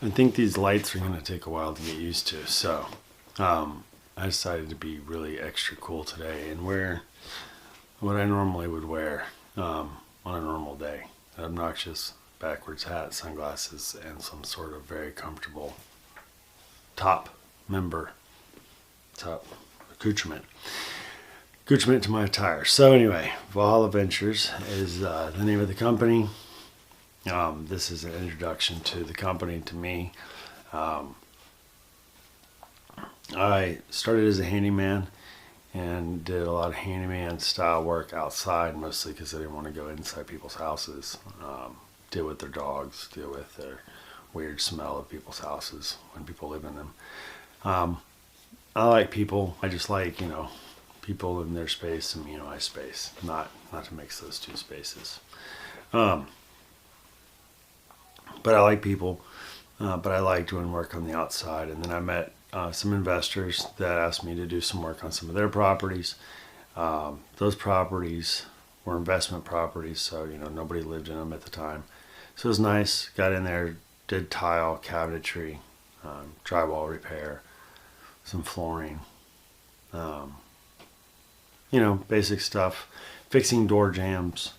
I think these lights are going to take a while to get used to. So I decided to be really extra cool today and wear what I normally would wear on a normal day. An obnoxious backwards hat, sunglasses, and some sort of very comfortable top accoutrement. Accoutrement to my attire. So anyway, Valhalla Ventures is the name of the company. This is an introduction to the company to me. I started as a handyman and did a lot of handyman style work outside, mostly because I didn't want to go inside people's houses, deal with their dogs, deal with their weird smell of people's houses when people live in them. I like people. I just like, people in their space and me in my space, not to mix those two spaces. But I like people, but I like doing work on the outside. And then I met some investors that asked me to do some work on some of their properties. Those properties were investment properties, so nobody lived in them at the time. So it was nice. Got in there, did tile, cabinetry, drywall repair, some flooring, basic stuff, fixing door jambs,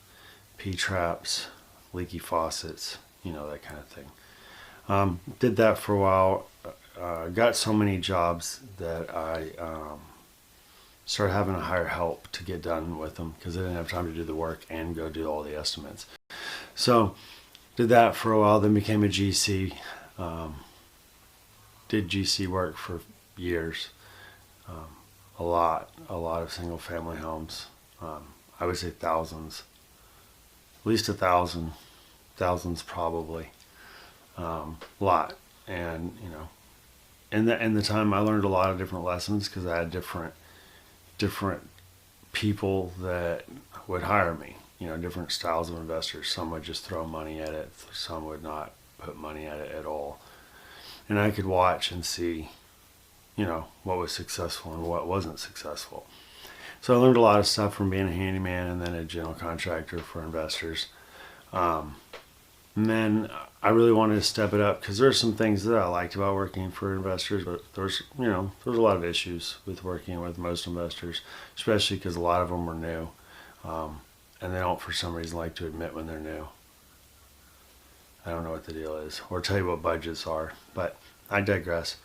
P-traps, leaky faucets, that kind of thing. Did that for a while. Got so many jobs that I started having to hire help to get done with them because I didn't have time to do the work and go do all the estimates. So did that for a while, then became a GC. Did GC work for years. A lot of single family homes. I would say thousands, at least 1,000, thousands probably. Lot. And in the time I learned a lot of different lessons because I had different people that would hire me, different styles of investors. Some would just throw money at it, some would not put money at it at all. And I could watch and see what was successful and what wasn't successful. So I learned a lot of stuff from being a handyman and then a general contractor for investors. And then I really wanted to step it up because there are some things that I liked about working for investors, but there's a lot of issues with working with most investors, especially because a lot of them were new. And they don't, for some reason, like to admit when they're new. I don't know what the deal is or tell you what budgets are, but I digress.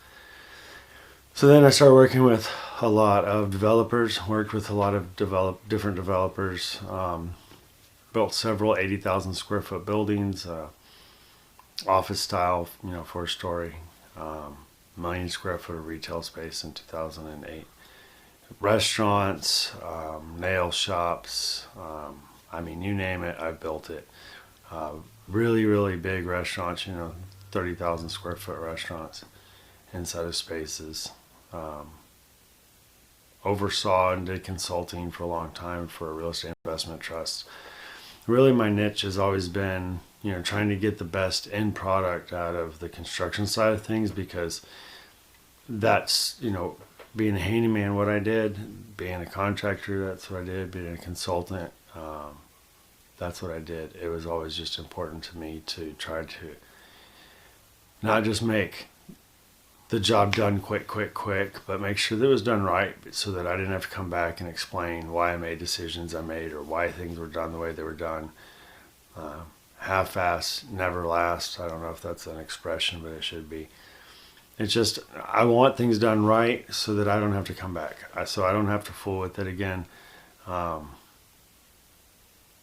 So then I started working with a lot of developers, worked with a lot of different developers, built several 80,000 square foot buildings, office style, 4-story, million square foot of retail space in 2008. Restaurants, nail shops, you name it, I built it. Really, really big restaurants, 30,000 square foot restaurants inside of spaces. Oversaw and did consulting for a long time for a real estate investment trust. Really my niche has always been, trying to get the best end product out of the construction side of things because that's, being a handyman, what I did, being a contractor, that's what I did, being a consultant, that's what I did. It was always just important to me to try to not just make the job done quick, but make sure that it was done right so that I didn't have to come back and explain why I made decisions I made or why things were done the way they were done. Half-ass never lasts. I don't know if that's an expression, but it should be. It's just, I want things done right so that I don't have to come back. So I don't have to fool with it again. And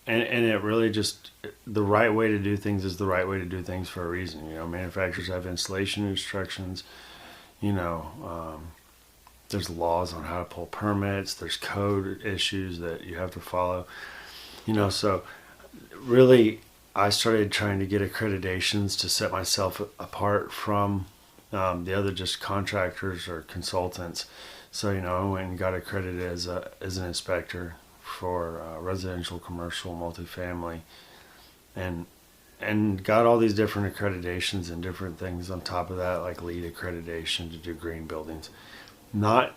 it really just, the right way to do things is the right way to do things for a reason. Manufacturers have installation instructions. There's laws on how to pull permits. There's code issues that you have to follow. So really, I started trying to get accreditations to set myself apart from the other just contractors or consultants. So I went and got accredited as an inspector for residential, commercial, multifamily, and got all these different accreditations and different things on top of that, like LEED accreditation to do green buildings. Not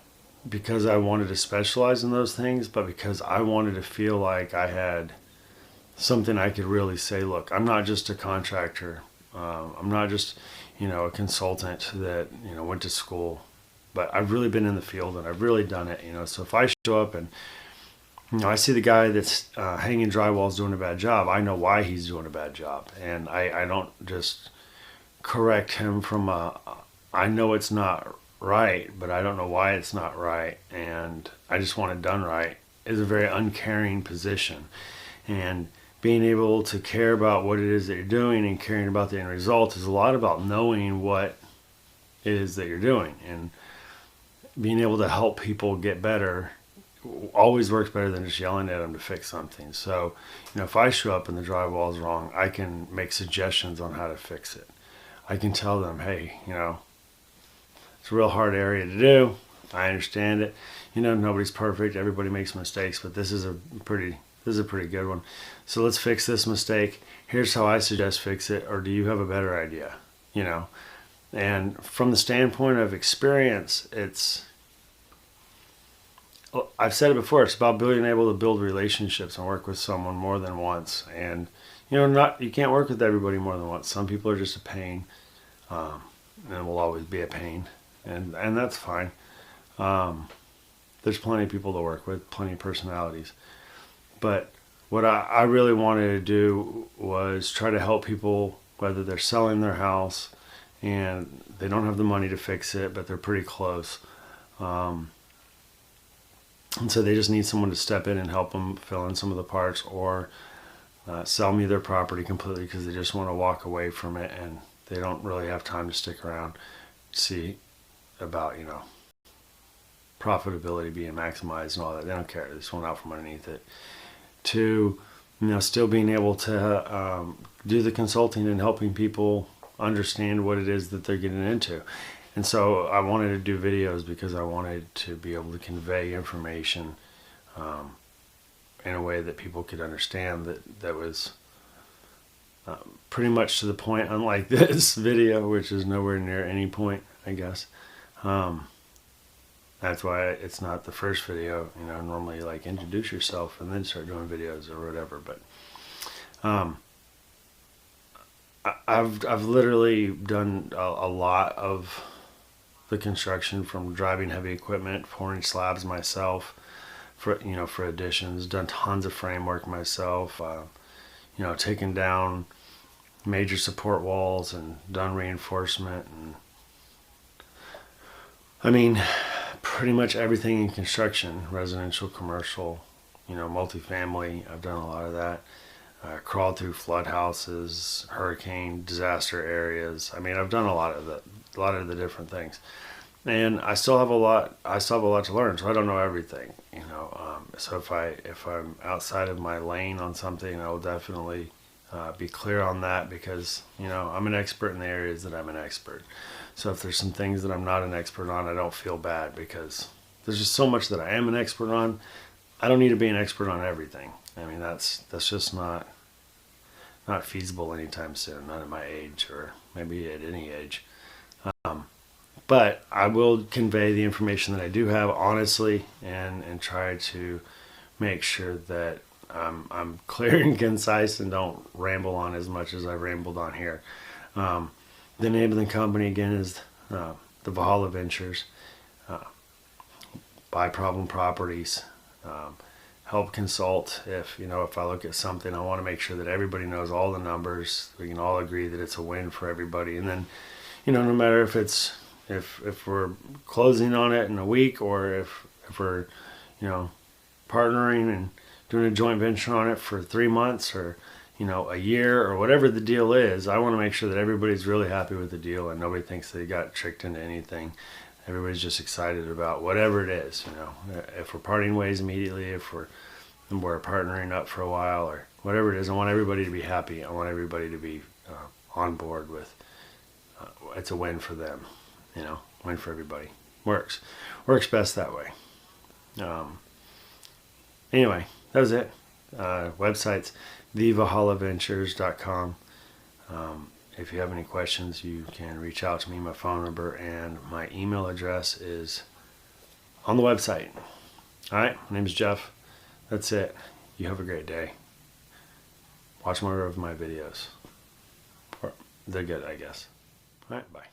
because I wanted to specialize in those things, but because I wanted to feel like I had something I could really say, look, I'm not just a contractor. I'm not just, a consultant that, went to school, but I've really been in the field and I've really done it, So if I show up and, I see the guy that's hanging drywall is doing a bad job, I know why he's doing a bad job. And I don't just correct him from I know it's not right, but I don't know why it's not right. And I just want it done right is a very uncaring position. And being able to care about what it is that you're doing and caring about the end result is a lot about knowing what it is that you're doing. And being able to help people get better always works better than just yelling at them to fix something. So, if I show up and the drywall is wrong, I can make suggestions on how to fix it. I can tell them, hey, it's a real hard area to do. I understand it. Nobody's perfect. Everybody makes mistakes, but this is a pretty good one. So let's fix this mistake. Here's how I suggest fix it. Or do you have a better idea? And from the standpoint of experience, I've said it before, it's about being able to build relationships and work with someone more than once. And, you can't work with everybody more than once. Some people are just a pain, and will always be a pain. And that's fine. There's plenty of people to work with, plenty of personalities. But what I really wanted to do was try to help people, whether they're selling their house and they don't have the money to fix it, but they're pretty close. And so they just need someone to step in and help them fill in some of the parts, or sell me their property completely because they just want to walk away from it and they don't really have time to stick around, see about, profitability being maximized and all that. They don't care. They just want out from underneath it. To, still being able to do the consulting and helping people understand what it is that they're getting into. And so I wanted to do videos because I wanted to be able to convey information in a way that people could understand that was pretty much to the point, unlike this video, which is nowhere near any point, I guess. That's why it's not the first video. Normally introduce yourself and then start doing videos or whatever. But I've literally done a lot of the construction, from driving heavy equipment, pouring slabs myself for additions, done tons of framework myself, taken down major support walls and done reinforcement, and pretty much everything in construction, residential, commercial, multifamily. I've done a lot of that. Crawled through flood houses, hurricane disaster areas. I've done a lot of the different things, and I still have a lot to learn. So I don't know everything, So if I'm outside of my lane on something, I will definitely be clear on that, because I'm an expert in the areas that I'm an expert. So if there's some things that I'm not an expert on, I don't feel bad, because there's just so much that I am an expert on. I don't need to be an expert on everything. That's just not feasible anytime soon, not at my age, or maybe at any age. But I will convey the information that I do have honestly, and try to make sure that I'm clear and concise and don't ramble on as much as I've rambled on here. The name of the company again is the Valhalla Ventures. Buy problem properties. Help consult if I look at something, I want to make sure that everybody knows all the numbers. We can all agree that it's a win for everybody. And then, no matter if we're closing on it in a week, or if we're, partnering and doing a joint venture on it for 3 months, or, a year, or whatever the deal is, I want to make sure that everybody's really happy with the deal and nobody thinks they got tricked into anything. Everybody's just excited about whatever it is, If we're parting ways immediately, if we're partnering up for a while, or whatever it is, I want everybody to be happy. I want everybody to be on board with. It's a win for them, win for everybody. Works best that way. Anyway, that was it. Website's thevalhallaventures.com. If you have any questions, you can reach out to me. My phone number and my email address is on the website. All right, my name is Jeff. That's it. You have a great day. Watch more of my videos. they're good, I guess. All right, bye.